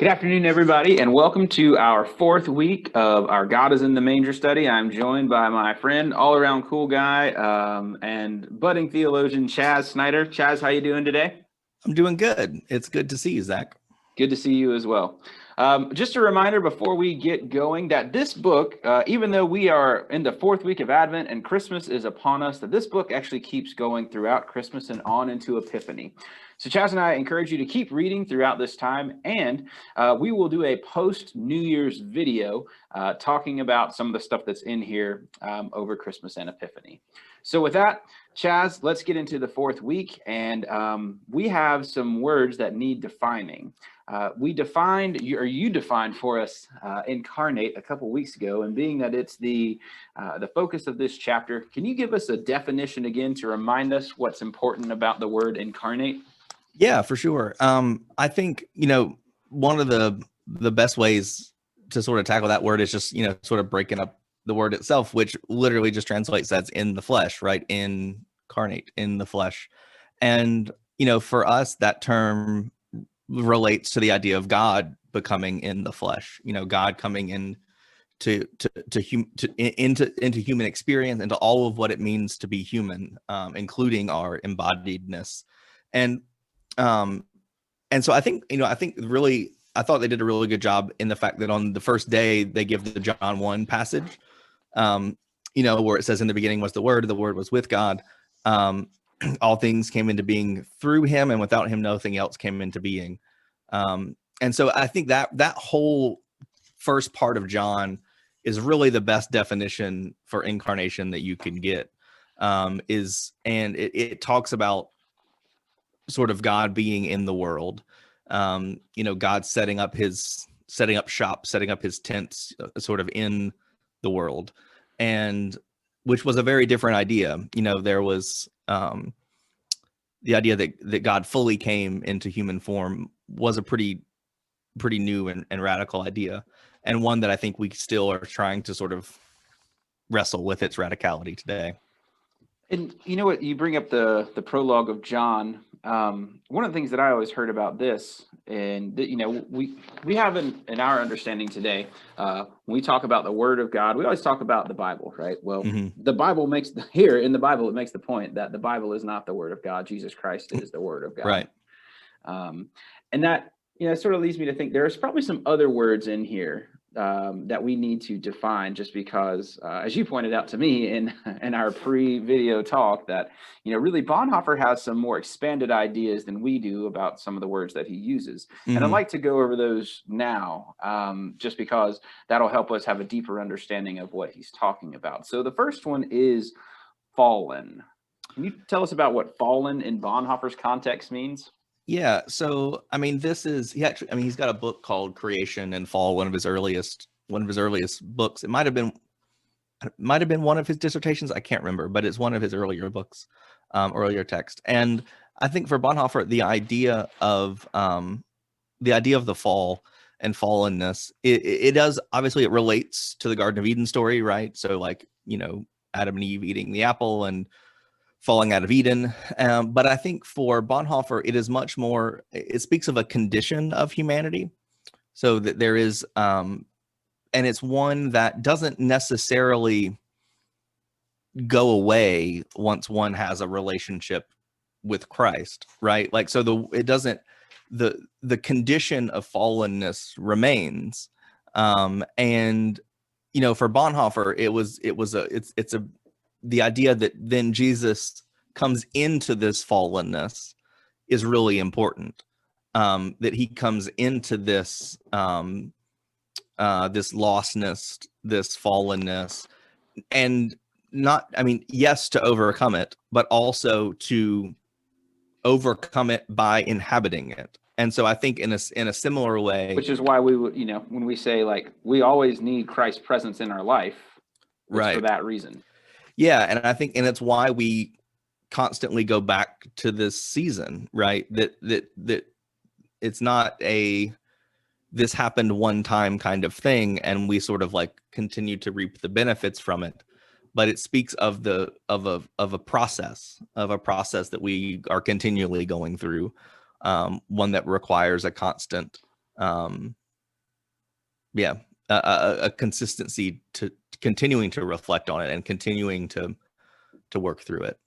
Good afternoon, everybody, and welcome to our fourth week of our God is in the Manger study. I'm joined by my friend, all-around cool guy, and budding theologian, Chaz Snyder. Chaz, how you doing today? I'm doing good. It's good to see you, Zach. Good to see you as well. Just a reminder before we get going that this book, even though we are in the fourth week of Advent and Christmas is upon us, that this book actually keeps going throughout Christmas and on into Epiphany. So Chaz and I encourage you to keep reading throughout this time, and we will do a post-New Year's video talking about some of the stuff that's in here over Christmas and Epiphany. So with that, Chaz, let's get into the fourth week, and we have some words that need defining. You defined for us incarnate a couple weeks ago, and being that it's the focus of this chapter, can you give us a definition again to remind us what's important about the word incarnate? Yeah, for sure. I think, one of the best ways to sort of tackle that word is just, sort of breaking up the word itself, which literally just translates as in the flesh, right? Incarnate, in the flesh. And, for us, that term relates to the idea of God becoming in the flesh, God coming in into human experience, into all of what it means to be human, including our embodiedness. And so I think really, I thought they did a really good job in the fact that on the first day they give the John 1 passage, where it says in the beginning was the Word was with God. All things came into being through him, and without him, nothing else came into being. And so I think that whole first part of John is really the best definition for incarnation that you can get. It talks about sort of God being in the world, God setting up shop, setting up his tents sort of in the world, and which was a very different idea. There was the idea that God fully came into human form was a pretty new and radical idea, and one that I think we still are trying to sort of wrestle with its radicality today. And you know what, you bring up the prologue of John. One of the things that I always heard about this, and that, we have in our understanding today, when we talk about the Word of God, we always talk about the Bible, right? Well, The Bible makes it makes the point that the Bible is not the Word of God. Jesus Christ is the Word of God. Right. And that, sort of leads me to think there's probably some other words in here that we need to define, just because, as you pointed out to me in our pre-video talk, that really Bonhoeffer has some more expanded ideas than we do about some of the words that he uses. And I'd like to go over those now, just because that'll help us have a deeper understanding of what he's talking about. So the first one is fallen. Can you tell us about what fallen in Bonhoeffer's context means? Yeah, so he's got a book called Creation and Fall, one of his earliest books. It might have been one of his dissertations, I can't remember, but it's one of his earlier books, earlier text. And I think for Bonhoeffer, the idea of the fall and fallenness, it does, obviously it relates to the Garden of Eden story, right? So Adam and Eve eating the apple and falling out of Eden. But I think for Bonhoeffer, it is much more, it speaks of a condition of humanity. So that there is, and it's one that doesn't necessarily go away once one has a relationship with Christ, right? The condition of fallenness remains. And for Bonhoeffer, it's the idea that then Jesus comes into this fallenness is really important. That he comes into this this lostness, this fallenness, and yes, to overcome it, but also to overcome it by inhabiting it. And so I think in a similar way, which is why we would, when we say we always need Christ's presence in our life, right? For that reason. Yeah, and I think, and it's why we constantly go back to this season, right? That it's not this happened one time kind of thing, and we sort of continue to reap the benefits from it. But it speaks of a process that we are continually going through, one that requires a constant Yeah, a consistency to continuing to reflect on it and continuing to work through it.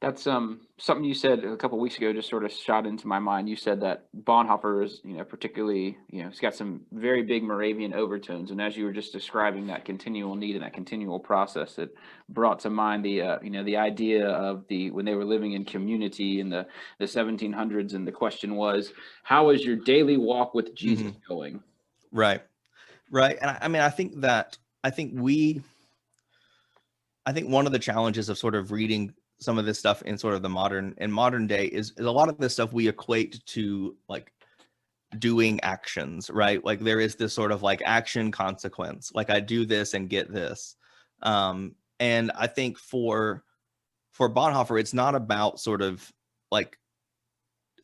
That's something you said a couple weeks ago just sort of shot into my mind. You said that Bonhoeffer is, particularly, he's got some very big Moravian overtones, and as you were just describing that continual need and that continual process, it brought to mind the idea of when they were living in community in the 1700s, and the question was, how is your daily walk with Jesus going? Right, and I mean, I think one of the challenges of sort of reading some of this stuff in sort of the modern day is a lot of this stuff we equate to like doing actions, right? Like there is this sort of like action consequence, like I do this and get this. And I think for Bonhoeffer, it's not about sort of like,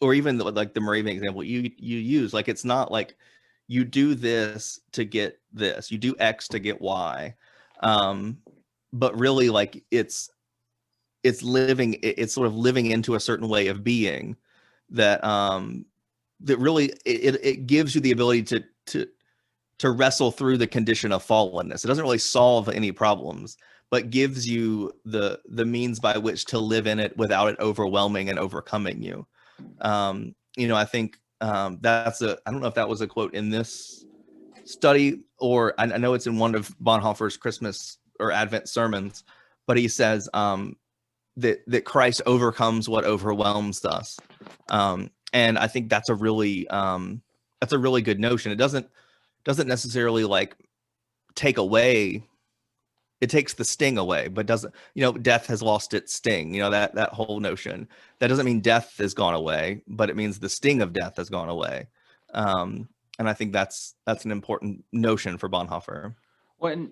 or even like the Moravian example you use, like it's not like you do this to get this, you do X to get Y. But really like it's sort of living into a certain way of being that that really it gives you the ability to wrestle through the condition of fallenness. It doesn't really solve any problems, but gives you the means by which to live in it without it overwhelming and overcoming you. I think I don't know if that was a quote in this study, or I know it's in one of Bonhoeffer's Christmas or Advent sermons, but he says that Christ overcomes what overwhelms us. And I think that's a really good notion. It doesn't necessarily like take away, it takes the sting away, but doesn't, death has lost its sting, that whole notion. That doesn't mean death has gone away, but it means the sting of death has gone away. And I think that's an important notion for Bonhoeffer. When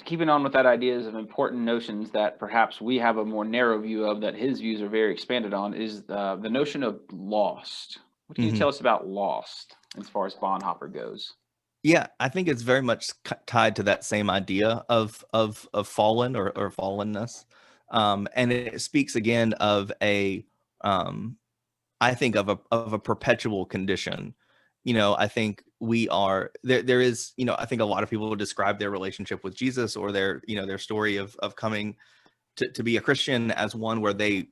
keeping on with that ideas of important notions that perhaps we have a more narrow view of, that his views are very expanded on, is the notion of lost. What can you tell us about lost as far as Bonhoeffer goes? Yeah, I think it's very much tied to that same idea of fallen or fallenness, and it speaks again of I think of a perpetual condition. I think we are there. There is, I think a lot of people would describe their relationship with Jesus or their story of coming to be a Christian as one where they,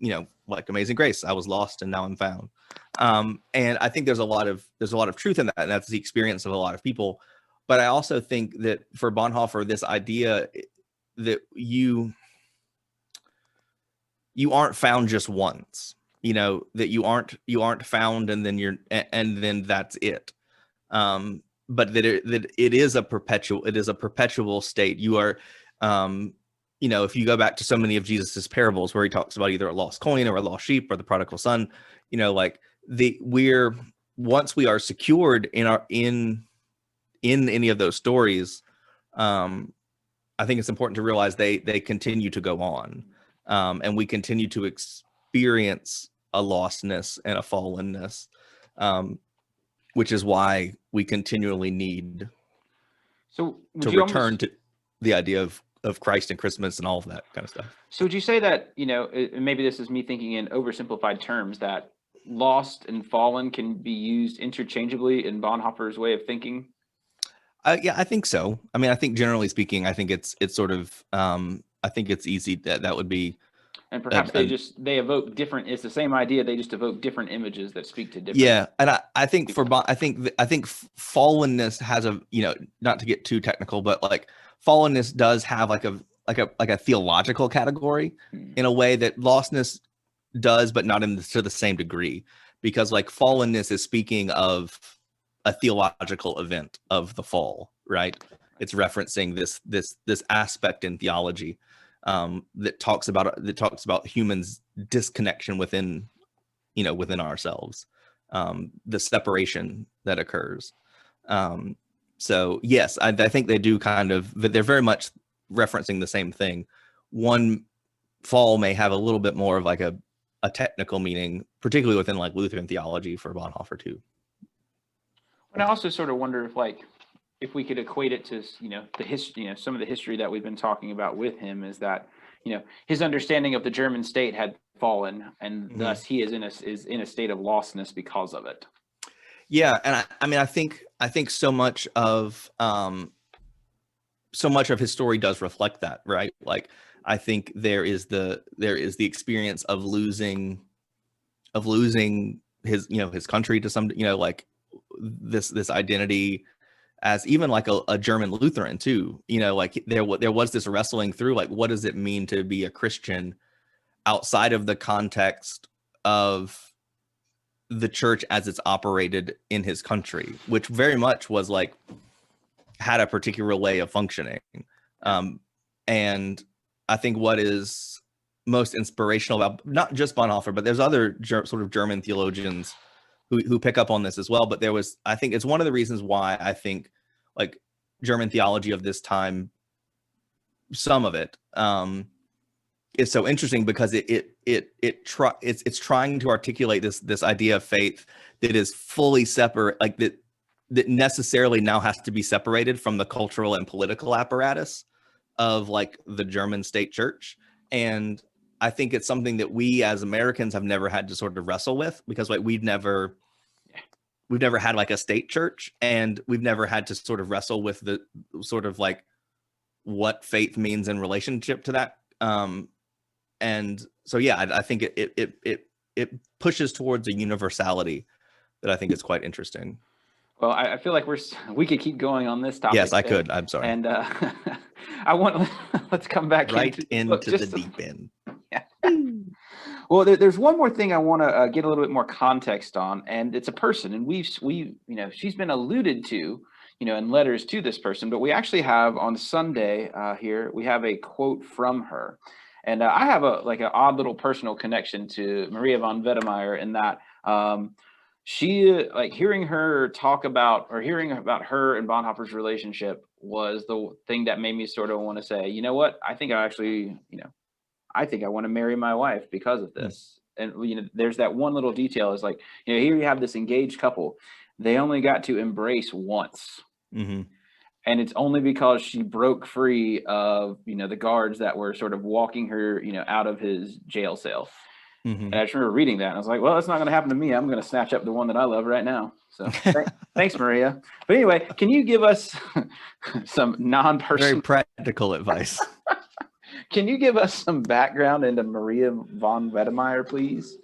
like Amazing Grace, I was lost and now I'm found. And I think there's a lot of truth in that, and that's the experience of a lot of people. But I also think that for Bonhoeffer, this idea that you aren't found just once, that you aren't found and then that's it. But that it is a perpetual state. You are, if you go back to so many of Jesus's parables where he talks about either a lost coin or a lost sheep or the prodigal son, once we are secured in any of those stories, I think it's important to realize they continue to go on, and we continue to experience a lostness and a fallenness, which is why we continually need to return to the idea of Christ and Christmas and all of that kind of stuff. So would you say that, maybe this is me thinking in oversimplified terms, that lost and fallen can be used interchangeably in Bonhoeffer's way of thinking? Yeah, I think so. I mean, I think generally speaking, I think it's sort of, I think it's easy that would be. And perhaps they evoke different. It's the same idea. They just evoke different images that speak to different. Yeah, and I think I think fallenness has a, not to get too technical, but like fallenness does have like a theological category in a way that lostness does, but not to the same degree, because like fallenness is speaking of a theological event of the fall, right? It's referencing this aspect in theology that talks about humans' disconnection within ourselves, the separation that occurs. So yes, I think they do they're very much referencing the same thing. One fall may have a little bit more of like a technical meaning, particularly within like Lutheran theology for Bonhoeffer too. And I also sort of wonder if we could equate it to, the history, some of the history that we've been talking about with him, is that, his understanding of the German state had fallen, and thus he is in a state of lostness because of it. Yeah, and I mean, I think I think so much of his story does reflect that, right? Like, I think there is the experience of losing his, his country to some, like this identity as even like a German Lutheran too, like there was this wrestling through, like, what does it mean to be a Christian outside of the context of the church as it's operated in his country, which very much was like had a particular way of functioning. And I think what is most inspirational about not just Bonhoeffer, but there's other sort of German theologians who pick up on this as well. But I think it's one of the reasons why I think like German theology of this time, some of it is so interesting because it's trying to articulate this idea of faith that is fully separate, like that necessarily now has to be separated from the cultural and political apparatus of like the German state church. And I think it's something that we as Americans have never had to sort of wrestle with, because like we've never had like a state church, and we've never had to sort of wrestle with the sort of like what faith means in relationship to that. And so, yeah, I think it pushes towards a universality that I think is quite interesting. Well, I feel like we could keep going on this topic. Yes, I could. I'm sorry. And let's come back into the deep end. Yeah. Well, there's one more thing I want to get a little bit more context on, and it's a person, and we she's been alluded to, in letters to this person, but we actually have on Sunday here, we have a quote from her. And I have an odd little personal connection to Maria von Wedemeyer in that she, like, hearing her talk about, or hearing about her and Bonhoeffer's relationship was the thing that made me sort of want to say, you know what, I think I actually, I think I want to marry my wife because of this. And, there's that one little detail is like, here you have this engaged couple. They only got to embrace once. Mm-hmm. And it's only because she broke free of, the guards that were sort of walking her, out of his jail cell. Mm-hmm. And I just remember reading that, and I was like, well, that's not going to happen to me. I'm going to snatch up the one that I love right now. So thanks, Maria. But anyway, can you give us some non-personal... Very practical advice. Can you give us some background into Maria von Wedemeyer, please?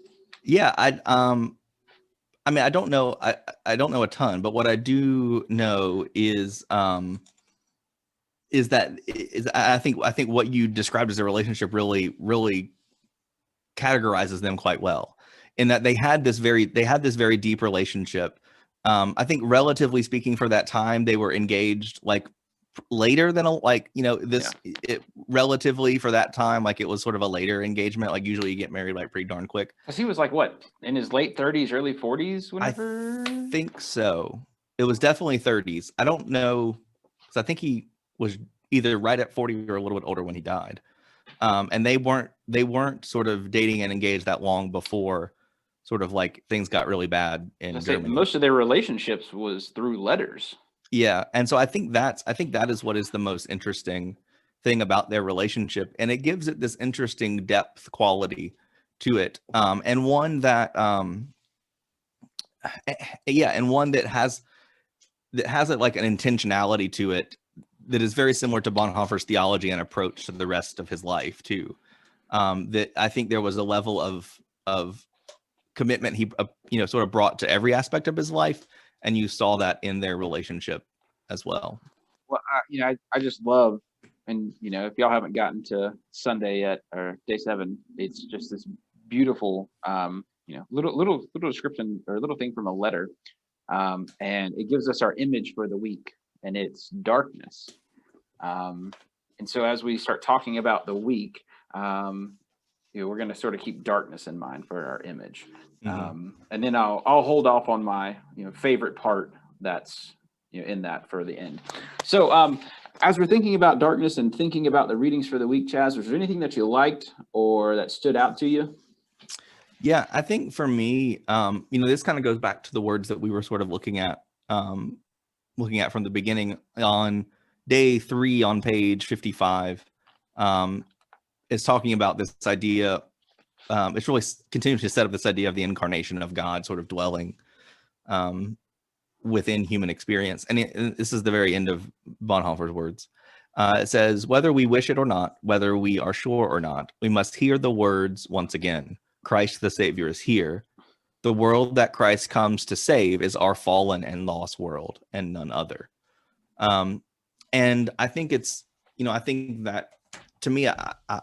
Yeah, I mean, I don't know a ton, but what I do know is I think what you described as a relationship really categorizes them quite well, in that they had this very deep relationship. I think relatively speaking for that time, they were engaged like later than relatively for that time, like it was sort of a later engagement. Like usually you get married like pretty darn quick. Because he was like what, in his late 30s, early 40s whenever? I think so. It was definitely 30s. I don't know, because I think he was either right at 40 or a little bit older when he died. And they weren't sort of dating and engaged that long before sort of like things got really bad in Germany. Most of their relationships was through letters. Yeah, and so I think that is what is the most interesting thing about their relationship, and it gives it this interesting depth quality to it, and one that has like an intentionality to it that is very similar to Bonhoeffer's theology and approach to the rest of his life too. That I think there was a level of commitment he sort of brought to every aspect of his life, and you saw that in their relationship as well. Well, I just love, and if y'all haven't gotten to Sunday yet, or day 7, it's just this beautiful little description or little thing from a letter, and it gives us our image for the week, and it's darkness. And so as we start talking about the week, we're going to sort of keep darkness in mind for our image. Mm-hmm. And then I'll hold off on my favorite part that's in that for the end. So as we're thinking about darkness and thinking about the readings for the week, Chaz, was there anything that you liked or that stood out to you? Yeah, I think for me, this kind of goes back to the words that we were sort of looking at from the beginning. On day 3 on page 55, is talking about this idea. It's really continuing to set up this idea of the incarnation of God sort of dwelling within human experience. And this is the very end of Bonhoeffer's words. It says, whether we wish it or not, whether we are sure or not, we must hear the words once again. Christ the Savior is here. The world that Christ comes to save is our fallen and lost world, and none other. And I think it's, I think that, to me, I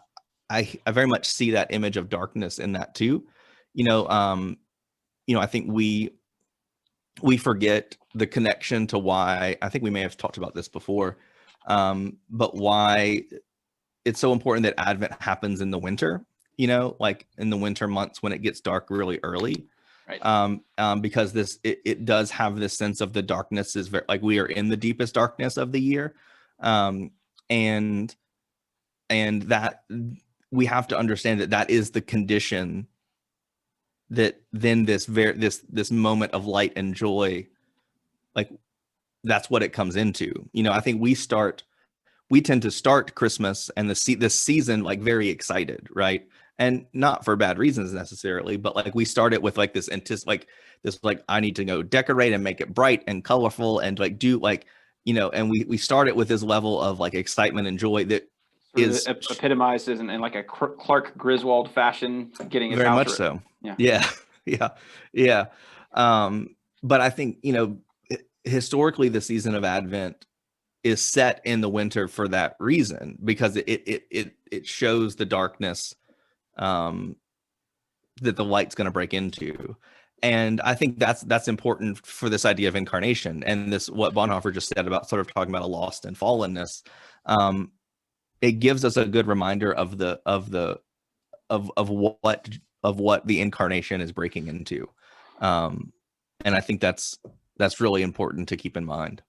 very much see that image of darkness in that too. I think we forget the connection to why, I think we may have talked about this before, but why it's so important that Advent happens in the winter, like in the winter months when it gets dark really early. Right. Because it does have this sense of the darkness is very, like, we are in the deepest darkness of the year. And that we have to understand that is the condition that then this moment of light and joy, like, that's what it comes into. I think we tend to start Christmas and this season like very excited, right? And not for bad reasons necessarily, but like we start it with like this I need to go decorate and make it bright and colorful and like do like, and we start it with this level of like excitement and joy that is epitomized in like a Clark Griswold fashion, getting his very house much written. so. Yeah. But I think, historically the season of Advent is set in the winter for that reason, because it shows the darkness that the light's going to break into. And I think that's important for this idea of incarnation, and this, what Bonhoeffer just said about sort of talking about a lost and fallenness. It gives us a good reminder of what the incarnation is breaking into. And I think that's really important to keep in mind.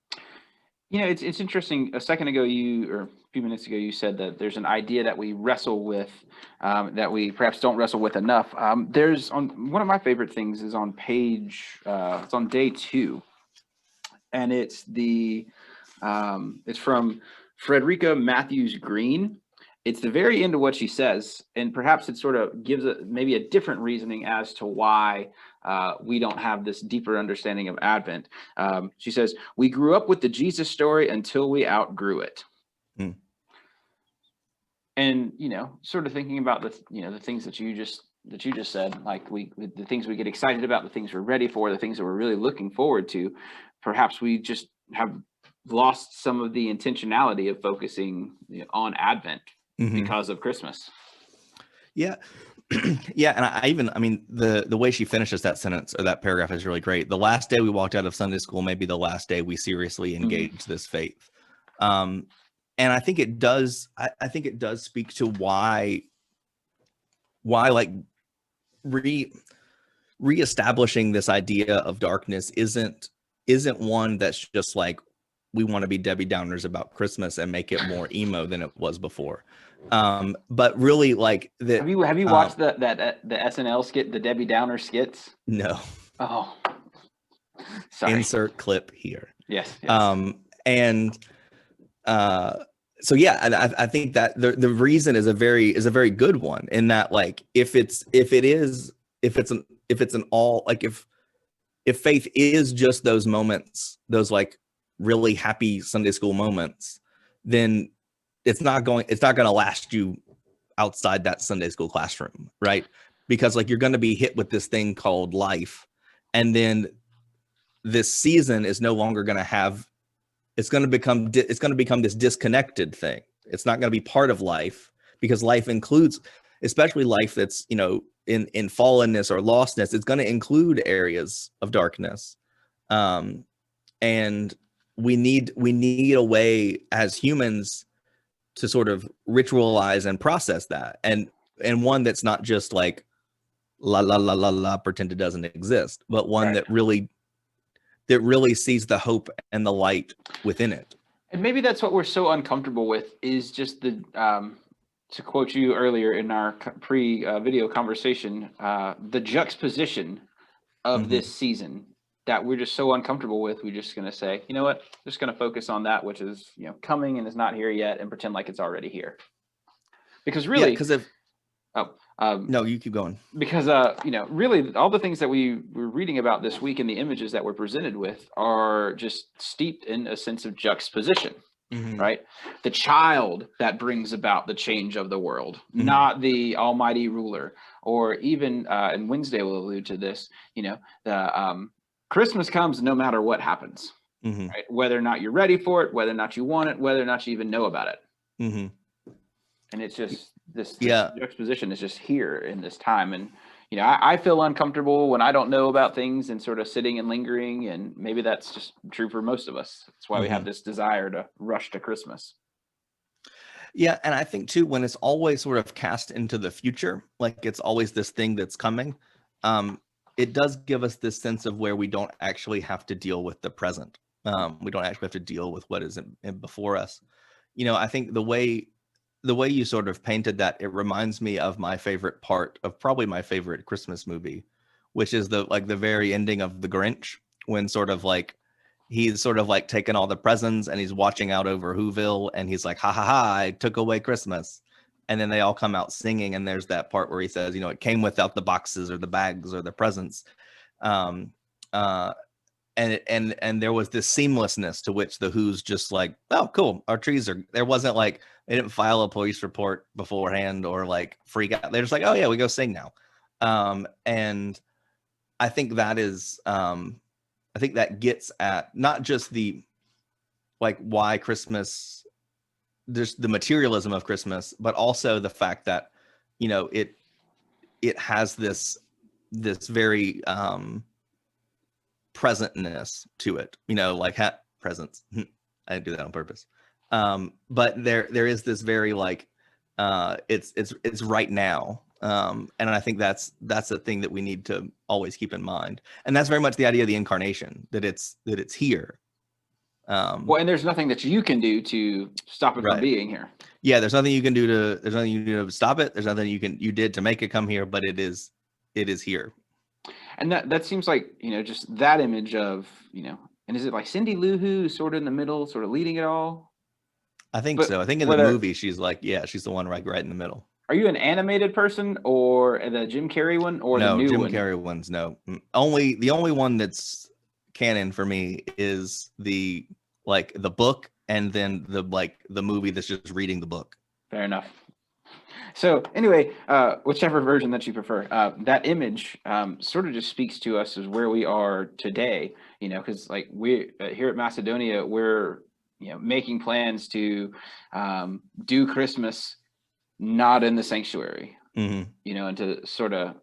It's interesting. A second ago, or a few minutes ago, you said that there's an idea that we wrestle with, that we perhaps don't wrestle with enough. There's one of my favorite things is on it's on day 2, and it's from Frederica Matthews Green. It's the very end of what she says, and perhaps it sort of gives maybe a different reasoning as to why we don't have this deeper understanding of Advent. She says, "We grew up with the Jesus story until we outgrew it." Mm. And sort of thinking about the things that you just said, like the things we get excited about, the things we're ready for, the things that we're really looking forward to. Perhaps we just have lost some of the intentionality of focusing on Advent because of Christmas. Yeah. Yeah. And I mean, the way she finishes that sentence or that paragraph is really great. The last day we walked out of Sunday school, maybe the last day we seriously engaged this faith. And I think it does, I think it does speak to why like reestablishing this idea of darkness isn't one that's just like, we want to be Debbie Downers about Christmas and make it more emo than it was before. But really, like, have you watched the SNL skit, the Debbie Downer skits? No. Oh, sorry. Insert clip here. Yes. And so yeah, and I think that the reason is a very good one, in that, like, if faith is just those moments, those like really happy Sunday school moments, then it's not going to last you outside that Sunday school classroom, right? Because like you're going to be hit with this thing called life, and then this season is no longer going to have. It's going to become this disconnected thing. It's not going to be part of life, because life includes, especially life that's in fallenness or lostness, it's going to include areas of darkness, and we need a way as humans to sort of ritualize and process that, and one that's not just like la la la la la, pretend it doesn't exist, but one that really sees the hope and the light within it. And maybe that's what we're so uncomfortable with, is just the to quote you earlier in our pre-video conversation, the juxtaposition of this season that we're just so uncomfortable with. We're just going to say, you know what, just going to focus on that which is coming and is not here yet, and pretend like it's already here. Because really, No, you keep going. Because really all the things that we were reading about this week and the images that we're presented with are just steeped in a sense of juxtaposition. Right? The child that brings about the change of the world, not the almighty ruler. Or even, and Wednesday will allude to this, the Christmas comes no matter what happens, right? Whether or not you're ready for it, whether or not you want it, whether or not you even know about it. And it's just this juxtaposition is just here in this time. And I feel uncomfortable when I don't know about things and sort of sitting and lingering, and maybe that's just true for most of us. That's why we have this desire to rush to Christmas. Yeah, and I think too, when it's always sort of cast into the future, like it's always this thing that's coming, it does give us this sense of where we don't actually have to deal with the present. We don't actually have to deal with what is before us. I think the way you sort of painted that, it reminds me of my favorite part of probably my favorite Christmas movie, which is the very ending of The Grinch, when sort of like he's sort of like taking all the presents and he's watching out over Whoville and he's like, ha ha ha, I took away Christmas. And then they all come out singing. And there's that part where he says, it came without the boxes or the bags or the presents. And there was this seamlessness to which the Who's just like, oh, cool. Our trees there wasn't like, they didn't file a police report beforehand or like freak out. They're just like, oh yeah, we go sing now. And I think that is, I think that gets at not just the, like, why Christmas, there's the materialism of Christmas, but also the fact that, it has this very, presentness to it, like presents. I didn't do that on purpose. But there is this very like it's right now. And I think that's a thing that we need to always keep in mind. And that's very much the idea of the incarnation, that it's here. Well, and there's nothing that you can do to stop it from being here. Yeah, there's nothing you can do to stop it. There's nothing you did to make it come here, but it is here. And that seems like, just that image of, and is it like Cindy Lou Who sort of in the middle, sort of leading it all? I think so. I think in the movie, she's like, she's the one right in the middle. Are you an animated person or the Jim Carrey one or the new one? No, Jim Carrey ones, no. The only one that's canon for me is the book, and then the movie that's just reading the book. Fair enough. So anyway, whichever version that you prefer, that image sort of just speaks to us as where we are today, because like we here at Macedonia, we're making plans to do Christmas not in the sanctuary, and to sort of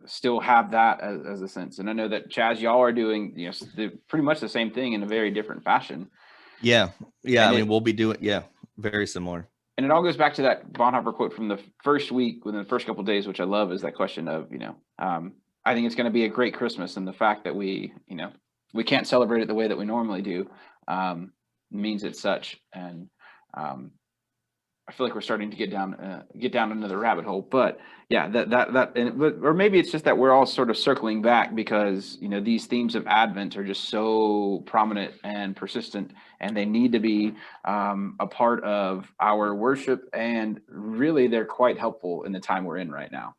still have that as a sense. And I know that Chaz, y'all are doing pretty much the same thing in a very different fashion. Yeah. I mean, we'll be doing very similar. And it all goes back to that Bonhoeffer quote from the first week, within the first couple of days, which I love, is that question of, I think it's going to be a great Christmas. And the fact that we can't celebrate it the way that we normally do means it's such. And I feel like we're starting to get down into the rabbit hole. But yeah, or maybe it's just that we're all sort of circling back because, these themes of Advent are just so prominent and persistent, and they need to be a part of our worship. And really, they're quite helpful in the time we're in right now.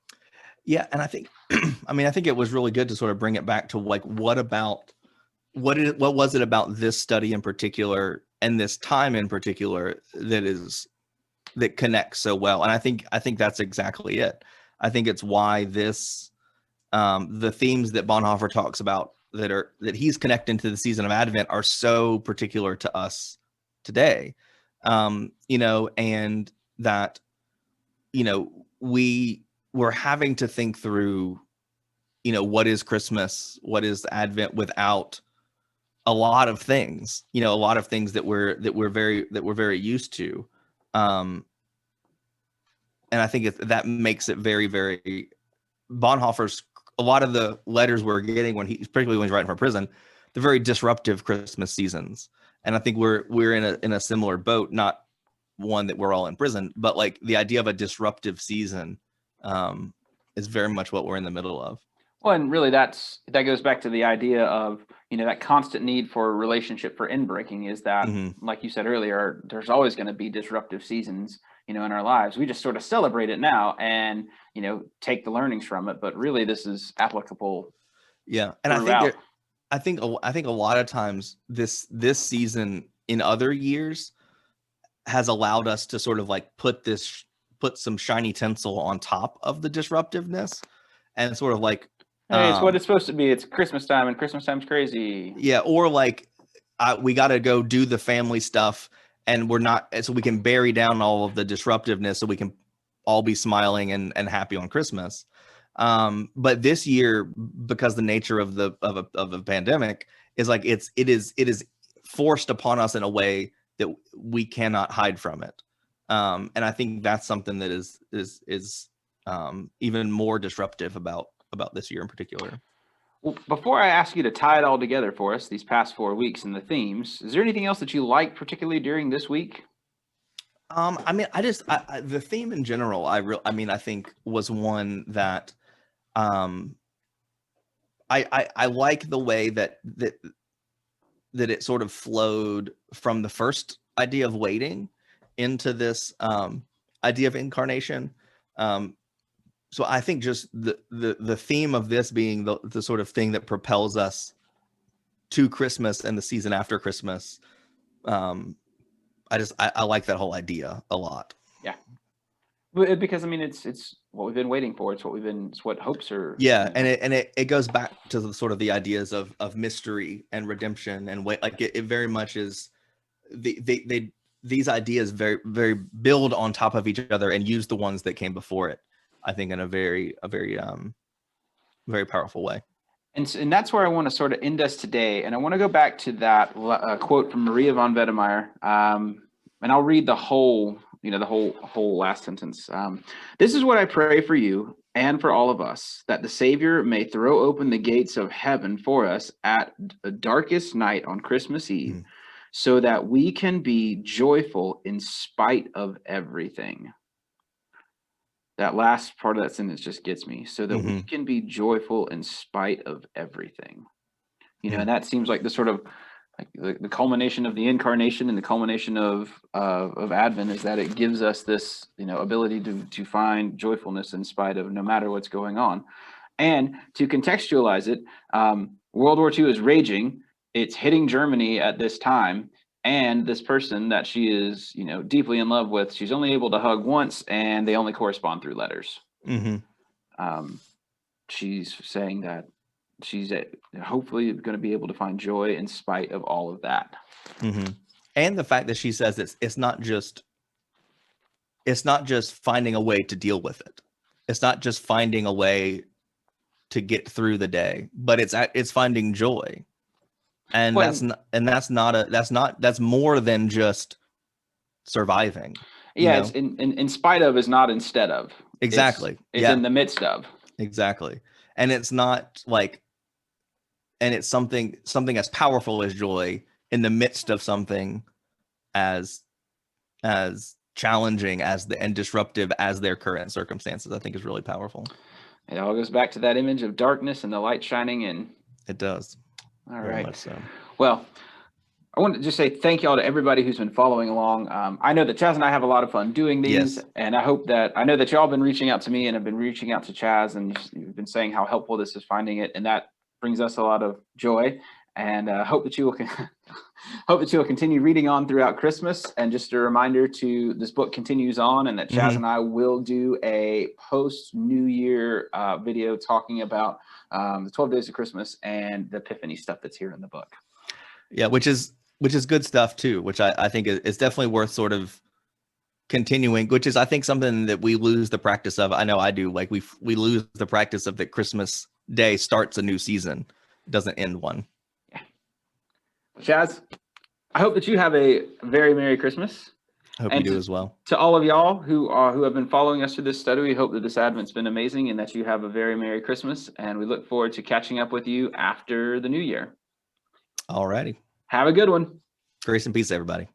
Yeah. And I think, I think it was really good to sort of bring it back to like, what was it about this study in particular and this time in particular that connects so well? And I think that's exactly it. I think it's why this, the themes that Bonhoeffer talks about that he's connecting to the season of Advent are so particular to us today. And that, we're having to think through, what is Christmas, what is Advent without a lot of things, a lot of things that we're very used to. And I think that makes it very, very Bonhoeffer's, a lot of the letters we're getting particularly when he's writing from prison, they're very disruptive Christmas seasons. And I think we're in a similar boat, not one that we're all in prison, but like the idea of a disruptive season is very much what we're in the middle of. Well, and really that goes back to the idea of, that constant need for a relationship for inbreaking is that, like you said earlier, there's always going to be disruptive seasons, in our lives. We just sort of celebrate it now and, take the learnings from it. But really, this is applicable Yeah. And throughout. I think a lot of times this season in other years has allowed us to sort of like put some shiny tinsel on top of the disruptiveness, and sort of like, Hey, it's what it's supposed to be. It's Christmas time, and Christmas time's crazy. Yeah, or like we got to go do the family stuff, and we're not, so we can bury down all of the disruptiveness, so we can all be smiling and happy on Christmas. But this year, because the nature of the pandemic is like it is forced upon us in a way that we cannot hide from it. And I think that's something that is even more disruptive about this year in particular. Well, before I ask you to tie it all together for us, these past 4 weeks and the themes, is there anything else that you like particularly during this week? I mean, the theme in general, I think was one that, I like the way that it sort of flowed from the first idea of waiting into this idea of incarnation. So I think just the theme of this being the sort of thing that propels us to Christmas and the season after Christmas. I like that whole idea a lot. Yeah, because I mean, it's what we've been waiting for. It's what hopes are. Yeah, and it goes back to the sort of the ideas of mystery and redemption and wait. Like it very much is these ideas very very build on top of each other and use the ones that came before it, I think, in a very very powerful way. And that's where I want to sort of end us today. And I want to go back to that quote from Maria von Wedemeyer. And I'll read the whole, the whole last sentence. This is what I pray for you and for all of us, that the Savior may throw open the gates of heaven for us at the darkest night on Christmas Eve, so that we can be joyful in spite of everything. That last part of that sentence just gets me. So that we can be joyful in spite of everything. And that seems like the sort of like the culmination of the incarnation and the culmination of Advent is that it gives us this, ability to find joyfulness in spite of no matter what's going on. And to contextualize it, World War II is raging. It's hitting Germany at this time. And this person that she is, deeply in love with, she's only able to hug once, and they only correspond through letters. She's saying that she's hopefully going to be able to find joy in spite of all of that. And the fact that she says it's not just finding a way to deal with it. It's not just finding a way to get through the day, but it's finding joy. And that's more than just surviving. Yeah, it's in spite of is not instead of. Exactly. It's in the midst of. Exactly. And it's not like, and it's something as powerful as joy in the midst of something as challenging and disruptive as their current circumstances, I think is really powerful. It all goes back to that image of darkness and the light shining in. It does. All Very right. much so. Well, I want to just say thank you all to everybody who's been following along. I know that Chaz and I have a lot of fun doing these, and I know that y'all have been reaching out to me and have been reaching out to Chaz, and you've been saying how helpful this is finding it, and that brings us a lot of joy. And hope that you will continue reading on throughout Christmas. And just a reminder this book continues on, and that Chaz and I will do a post New Year video talking about the 12 days of Christmas and the Epiphany stuff that's here in the book. Yeah, which is good stuff too, which I think is definitely worth sort of continuing, which is, I think, something that we lose the practice of. I know I do. Like we lose the practice of that Christmas Day starts a new season, doesn't end one. Yeah. Chaz, I hope that you have a very Merry Christmas. I hope you do as well. To all of y'all who have been following us through this study, we hope that this Advent's been amazing and that you have a very Merry Christmas. And we look forward to catching up with you after the new year. All righty. Have a good one. Grace and peace, everybody.